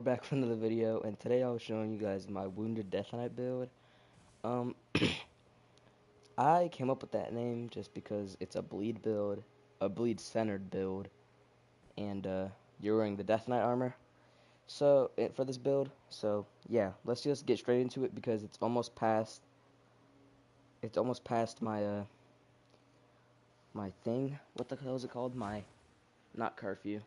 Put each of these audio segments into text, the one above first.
Back from another video, and today I was showing you guys my Wounded Death Knight build. Um, I came up with that name just because it's a bleed build, a bleed centered build, and you're wearing the Death Knight armor. So for this build, so yeah, let's just get straight into it because it's almost past. It's almost past my my thing. What the hell is it called? My not curfew.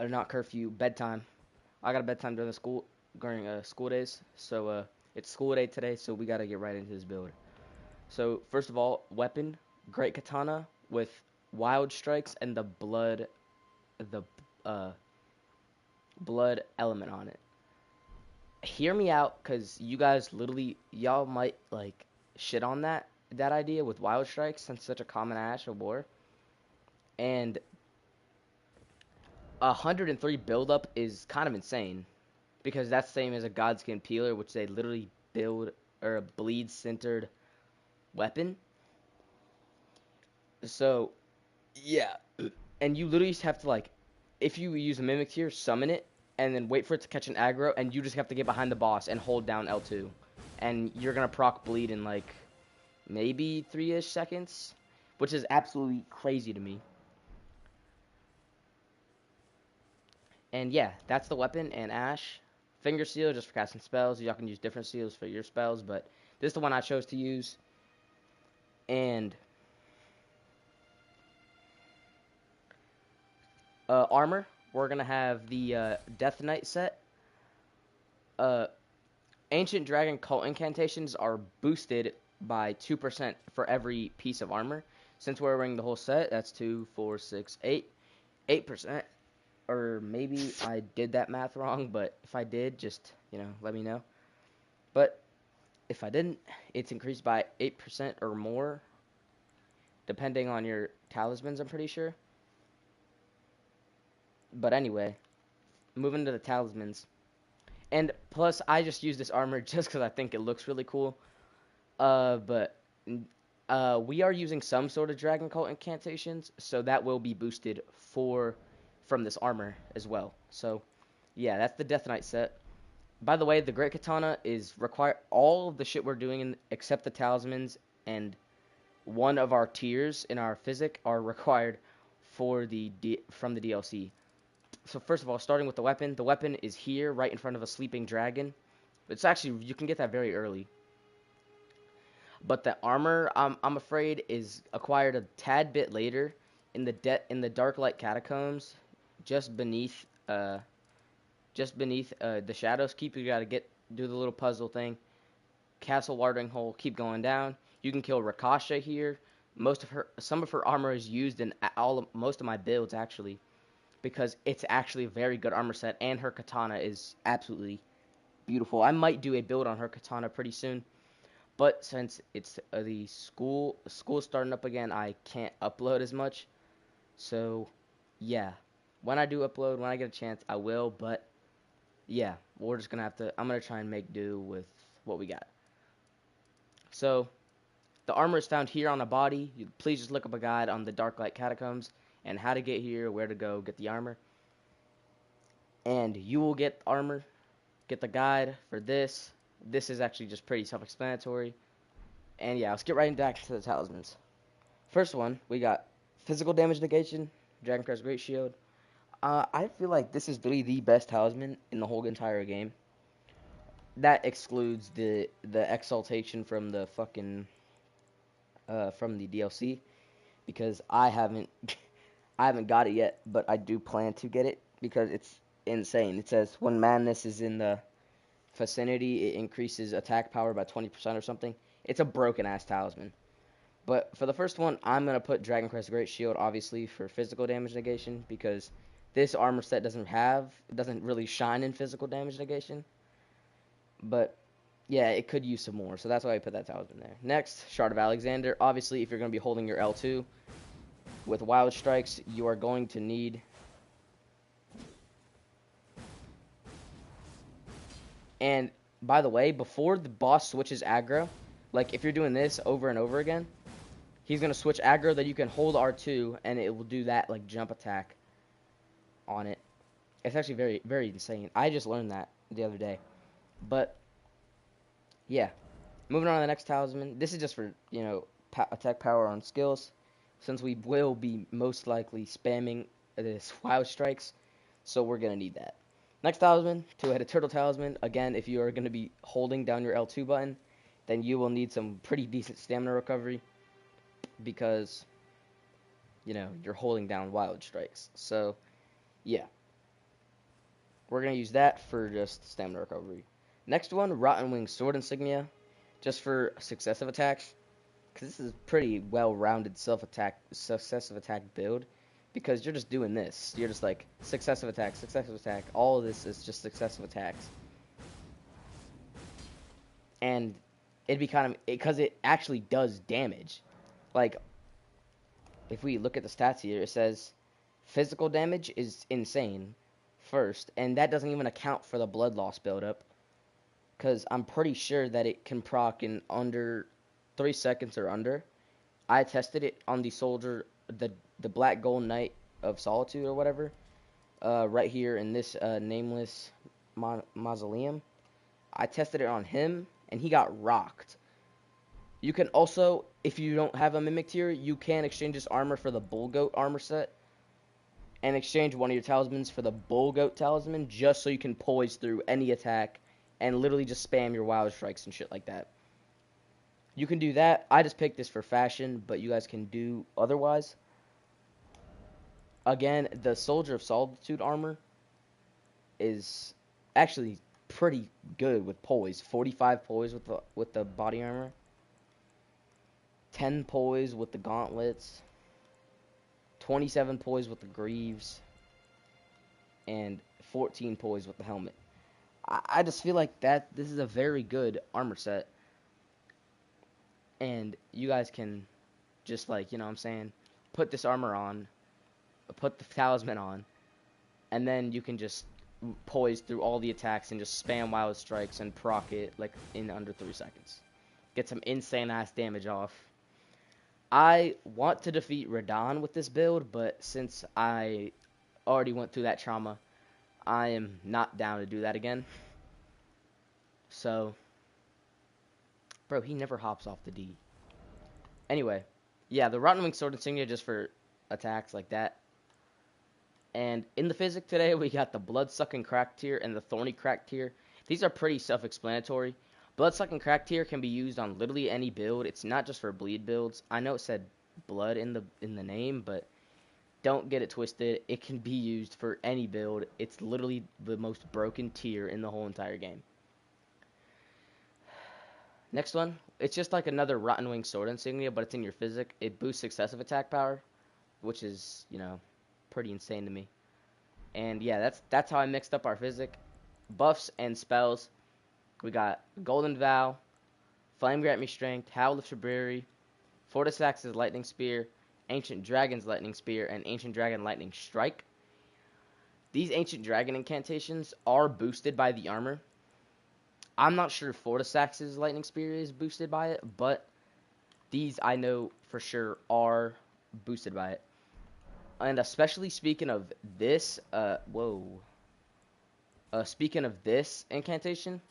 Not curfew. Bedtime. I got a bedtime during school days. So it's school day today, so we gotta get right into this build. So first of all, weapon, great katana with wild strikes and the uh, blood element on it. Hear me out, cause you guys y'all might like shit on that idea with wild strikes since such a common ash of war. And 103 buildup is kind of insane because that's the same as a Godskin Peeler, which they literally build or a bleed centered weapon. So yeah, and you literally just have to like, if you use a mimic here, summon it, and then wait for it to catch an aggro, and you just have to get behind the boss and hold down L2, and you're gonna proc bleed in like maybe 3-ish seconds, which is absolutely crazy to me. And yeah, that's the weapon. And Ash, Finger Seal just for casting spells. Y'all can use different seals for your spells, but this is the one I chose to use. And armor, we're gonna have the Death Knight set. Uh, Ancient Dragon Cult incantations are boosted by 2% for every piece of armor. Since we're wearing the whole set, that's 2, 4, 6, 8. 8%. Or maybe I did that math wrong, but if I did, just, let me know. But if I didn't, it's increased by 8% or more, depending on your talismans, I'm pretty sure. But anyway, moving to the talismans. And plus, I just use this armor just because I think it looks really cool. But we are using some sort of Dragon Cult incantations, so that will be boosted from this armor as well. So, yeah, that's the Death Knight set. By the way, the Great Katana is require all of the shit we're doing except the talismans and one of our tiers in our physic are required from the DLC. So first of all, starting with the weapon is here right in front of a sleeping dragon. It's actually, you can get that very early. But the armor, I'm afraid, is acquired a tad bit later in the Dark Light Catacombs, just beneath the Shadows Keep. You gotta do the little puzzle thing. Castle Watering Hole, keep going down. You can kill Rakasha here. Some of her armor is used in most of my builds actually, because it's actually a very good armor set, and her katana is absolutely beautiful. I might do a build on her katana pretty soon. But since it's the school's starting up again, I can't upload as much. So, yeah, when I do upload, when I get a chance, I will. But yeah, we're just gonna have to. I'm gonna try and make do with what we got. So, the armor is found here on the body. Please just look up a guide on the Darklight Catacombs and how to get here, where to go, get the armor, and you will get armor. Get the guide for this. This is actually just pretty self-explanatory. And yeah, let's get right back to the talismans. First one, we got physical damage negation, Dragon Crest Great Shield. I feel like this is really the best talisman in the whole entire game. That excludes the exaltation from the fucking from the DLC because I haven't I haven't got it yet, but I do plan to get it because it's insane. It says when madness is in the vicinity, it increases attack power by 20% or something. It's a broken ass talisman. But for the first one, I'm going to put Dragon Crest Great Shield, obviously, for physical damage negation, because this armor set doesn't really shine in physical damage negation. But, yeah, it could use some more, so that's why I put that talisman there. Next, Shard of Alexander. Obviously, if you're going to be holding your L2 with Wild Strikes, you are going to need... And, by the way, before the boss switches aggro, Like, if you're doing this over and over again, he's going to switch aggro, then you can hold R2, and it will do that, like, jump attack on it. It's actually very, very insane. I just learned that the other day. But, yeah. Moving on to the next talisman. This is just for, you know, attack power on skills. Since we will be most likely spamming this Wild Strikes, so we're going to need that. Next talisman, two-headed turtle talisman. Again, if you are going to be holding down your L2 button, then you will need some pretty decent stamina recovery because, you know, you're holding down Wild Strikes. So, yeah. We're going to use that for just stamina recovery. Next one, Rotten Wing Sword Insignia, just for successive attacks. Because this is pretty well-rounded successive attack build. Because you're just doing this. You're just like, successive attack, successive attack. All of this is just successive attacks. And it'd be kind of, because it actually does damage. Like, if we look at the stats here, it says physical damage is insane first. And that doesn't even account for the blood loss buildup. Because I'm pretty sure that it can proc in under 3 seconds or under. I tested it on the soldier, the Black Gold Knight of Solitude or whatever, right here in this nameless mausoleum. I tested it on him, and he got rocked. You can also, if you don't have a Mimic tier, you can exchange this armor for the Bull Goat armor set, and exchange one of your talismans for the Bull Goat talisman, just so you can poise through any attack, and literally just spam your Wild Strikes and shit like that. You can do that. I just picked this for fashion, but you guys can do otherwise. Again, the Soldier of Solitude armor is actually pretty good with poise. 45 poise with the body armor. 10 poise with the gauntlets. 27 poise with the greaves. And 14 poise with the helmet. I just feel like this is a very good armor set. And you guys can just, like, you know what I'm saying, put this armor on, put the talisman on, and then you can just poise through all the attacks and just spam Wild Strikes and proc it, like, in under 3 seconds. Get some insane-ass damage off. I want to defeat Radahn with this build, but since I already went through that trauma, I am not down to do that again. So, bro, he never hops off the D. Anyway, yeah, the Rotten Wing Sword Insignia just for attacks like that. And in the physic today, we got the Blood-Sucking Crack tier and the Thorny Crack tier. These are pretty self-explanatory. Blood-Sucking Crack tier can be used on literally any build. It's not just for bleed builds. I know it said blood in the name, but don't get it twisted. It can be used for any build. It's literally the most broken tier in the whole entire game. Next one, it's just like another Rotten Wing Sword Insignia, but it's in your physic. It boosts successive attack power, which is, you know, pretty insane to me. And yeah, that's how I mixed up our physic. Buffs and spells. We got Golden Vow, Flame Grant Me Strength, Howl of Shabriri, Fortisax's Lightning Spear, Ancient Dragon's Lightning Spear, and Ancient Dragon Lightning Strike. These Ancient Dragon incantations are boosted by the armor. I'm not sure if Fortisax's Lightning Spear is boosted by it, but these I know for sure are boosted by it. And especially speaking of this, speaking of this incantation,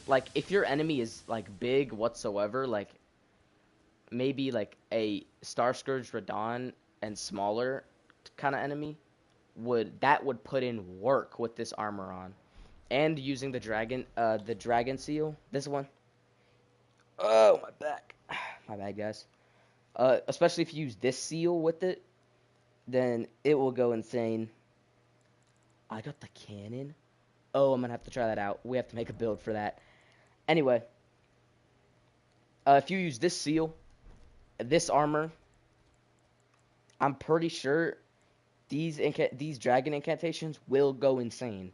like, if your enemy is, like, big whatsoever, like, maybe, like, a Star Scourge Radahn and smaller kind of enemy, would put in work with this armor on. And using the dragon seal, this one. Oh, my back. My bad, guys. Especially if you use this seal with it, then it will go insane. I got the cannon. Oh, I'm going to have to try that out. We have to make a build for that. Anyway, if you use this seal, this armor, I'm pretty sure these dragon incantations will go insane.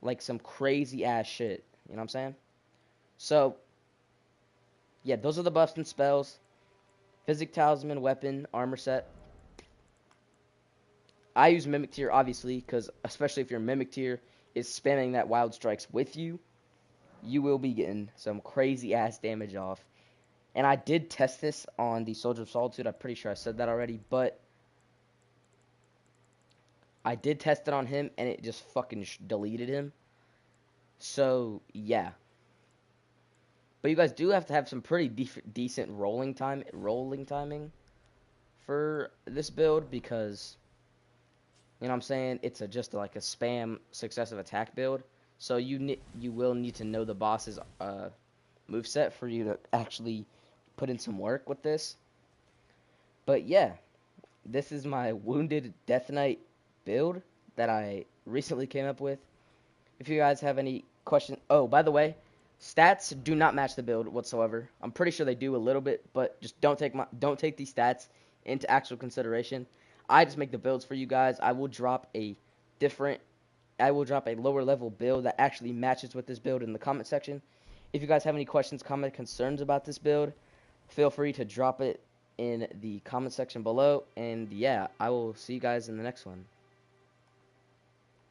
Like some crazy ass shit. You know what I'm saying? So, yeah, those are the buffs and spells. Physic Talisman, Weapon, Armor Set. I use Mimic Tier, obviously, because especially if your Mimic Tier is spamming that Wild Strikes with you, you will be getting some crazy ass damage off. And I did test this on the Soldier of Solitude. I'm pretty sure I said that already, but I did test it on him, and it just fucking deleted him. So yeah, but you guys do have to have some pretty decent rolling timing for this build, because you know what I'm saying, it's just like a spam successive attack build. So you will need to know the boss's moveset for you to actually put in some work with this. But yeah, this is my Wounded Death Knight build that I recently came up with. If you guys have any questions, oh, by the way, stats do not match the build whatsoever. I'm pretty sure they do a little bit, but just don't take these stats into actual consideration. I just make the builds for you guys. I will drop a lower level build that actually matches with this build in the comment section. If you guys have any questions, comment, concerns about this build, feel free to drop it in the comment section below. And yeah, I will see you guys in the next one.